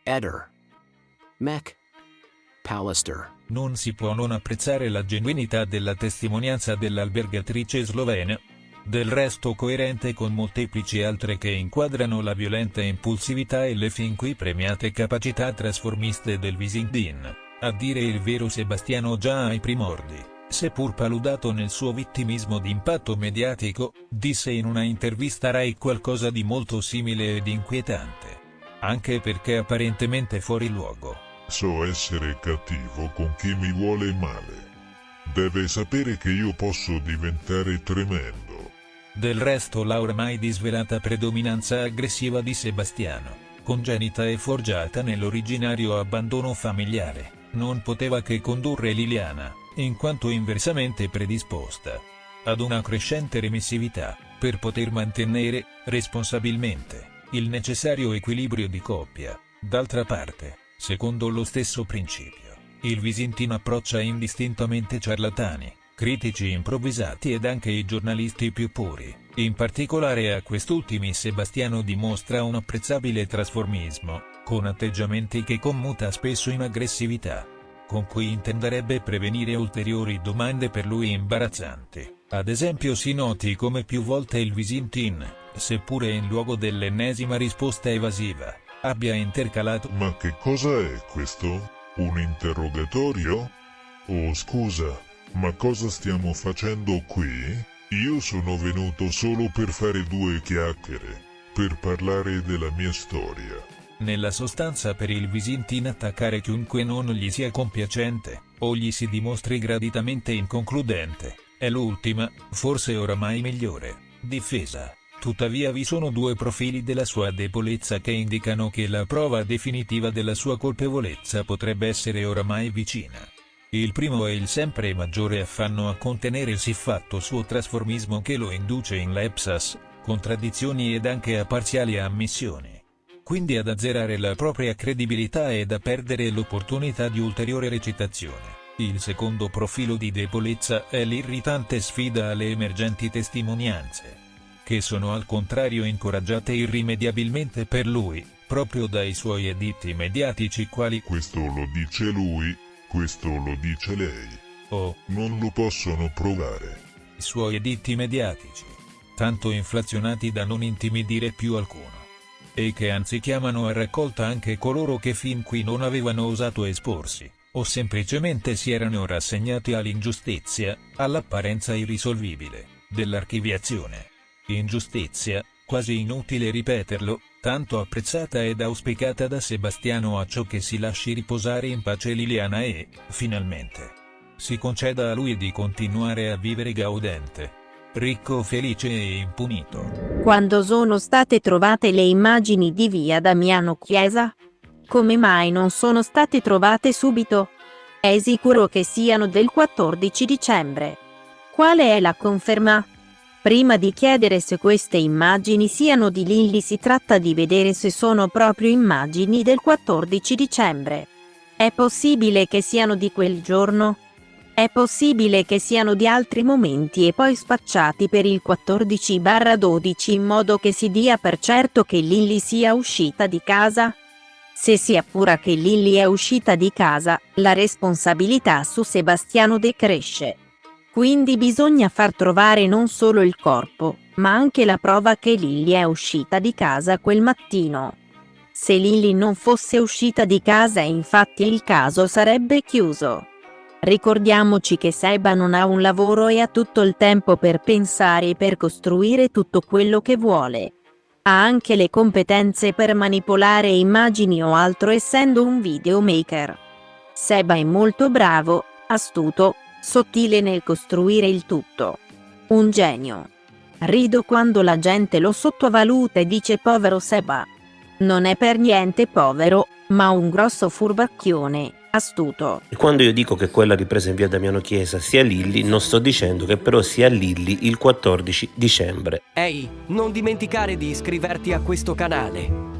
Eder. Mech. Pallister. Non si può non apprezzare la genuinità della testimonianza dell'albergatrice slovena, del resto coerente con molteplici altre che inquadrano la violenta impulsività e le fin qui premiate capacità trasformiste del Visindin. A dire il vero, Sebastiano già ai primordi, seppur paludato nel suo vittimismo d'impatto mediatico, disse in una intervista Rai qualcosa di molto simile ed inquietante. Anche perché apparentemente fuori luogo. So essere cattivo con chi mi vuole male. Deve sapere che io posso diventare tremendo. Del resto la ormai disvelata predominanza aggressiva di Sebastiano, congenita e forgiata nell'originario abbandono familiare, non poteva che condurre Liliana, in quanto inversamente predisposta, ad una crescente remissività, per poter mantenere, responsabilmente, il necessario equilibrio di coppia. D'altra parte, secondo lo stesso principio, il Visintin approccia indistintamente ciarlatani, critici improvvisati ed anche i giornalisti più puri. In particolare a quest'ultimi Sebastiano dimostra un apprezzabile trasformismo, con atteggiamenti che commuta spesso in aggressività, con cui intenderebbe prevenire ulteriori domande per lui imbarazzanti. Ad esempio si noti come più volte il Visintin, seppure in luogo dell'ennesima risposta evasiva, abbia intercalato: Ma che cosa è questo? Un interrogatorio? Oh scusa, ma cosa stiamo facendo qui? Io sono venuto solo per fare due chiacchiere, per parlare della mia storia. Nella sostanza per il Visintin attaccare chiunque non gli sia compiacente, o gli si dimostri graditamente inconcludente, è l'ultima, forse oramai migliore, difesa. Tuttavia vi sono due profili della sua debolezza che indicano che la prova definitiva della sua colpevolezza potrebbe essere oramai vicina. Il primo è il sempre maggiore affanno a contenere il siffatto suo trasformismo che lo induce in lapsus, contraddizioni ed anche a parziali ammissioni. Quindi ad azzerare la propria credibilità ed a perdere l'opportunità di ulteriore recitazione. Il secondo profilo di debolezza è l'irritante sfida alle emergenti testimonianze, che sono al contrario incoraggiate irrimediabilmente per lui, proprio dai suoi editti mediatici quali questo lo dice lui, questo lo dice lei. Non lo possono provare. I suoi editti mediatici, tanto inflazionati da non intimidire più alcuno, e che anzi chiamano a raccolta anche coloro che fin qui non avevano osato esporsi, o semplicemente si erano rassegnati all'ingiustizia, all'apparenza irrisolvibile, dell'archiviazione. Ingiustizia, quasi inutile ripeterlo, tanto apprezzata ed auspicata da Sebastiano a ciò che si lasci riposare in pace Liliana e, finalmente, si conceda a lui di continuare a vivere gaudente, ricco, felice e impunito. Quando sono state trovate le immagini di via Damiano Chiesa? Come mai non sono state trovate subito? È sicuro che siano del 14 dicembre. Quale è la conferma? Prima di chiedere se queste immagini siano di Lilli si tratta di vedere se sono proprio immagini del 14 dicembre. È possibile che siano di quel giorno? È possibile che siano di altri momenti e poi spacciati per il 14/12 in modo che si dia per certo che Lilli sia uscita di casa? Se si appura che Lilli è uscita di casa, la responsabilità su Sebastiano decresce. Quindi bisogna far trovare non solo il corpo, ma anche la prova che Lilli è uscita di casa quel mattino. Se Lilli non fosse uscita di casa infatti il caso sarebbe chiuso. Ricordiamoci che Seba non ha un lavoro e ha tutto il tempo per pensare e per costruire tutto quello che vuole. Ha anche le competenze per manipolare immagini o altro essendo un videomaker. Seba è molto bravo, astuto, sottile nel costruire il tutto. Un genio. Rido quando la gente lo sottovaluta e dice povero Seba. Non è per niente povero, ma un grosso furbacchione, astuto. E quando io dico che quella ripresa in via Damiano Chiesa sia Lilli, non sto dicendo che però sia Lilli il 14 dicembre. Ehi, non dimenticare di iscriverti a questo canale.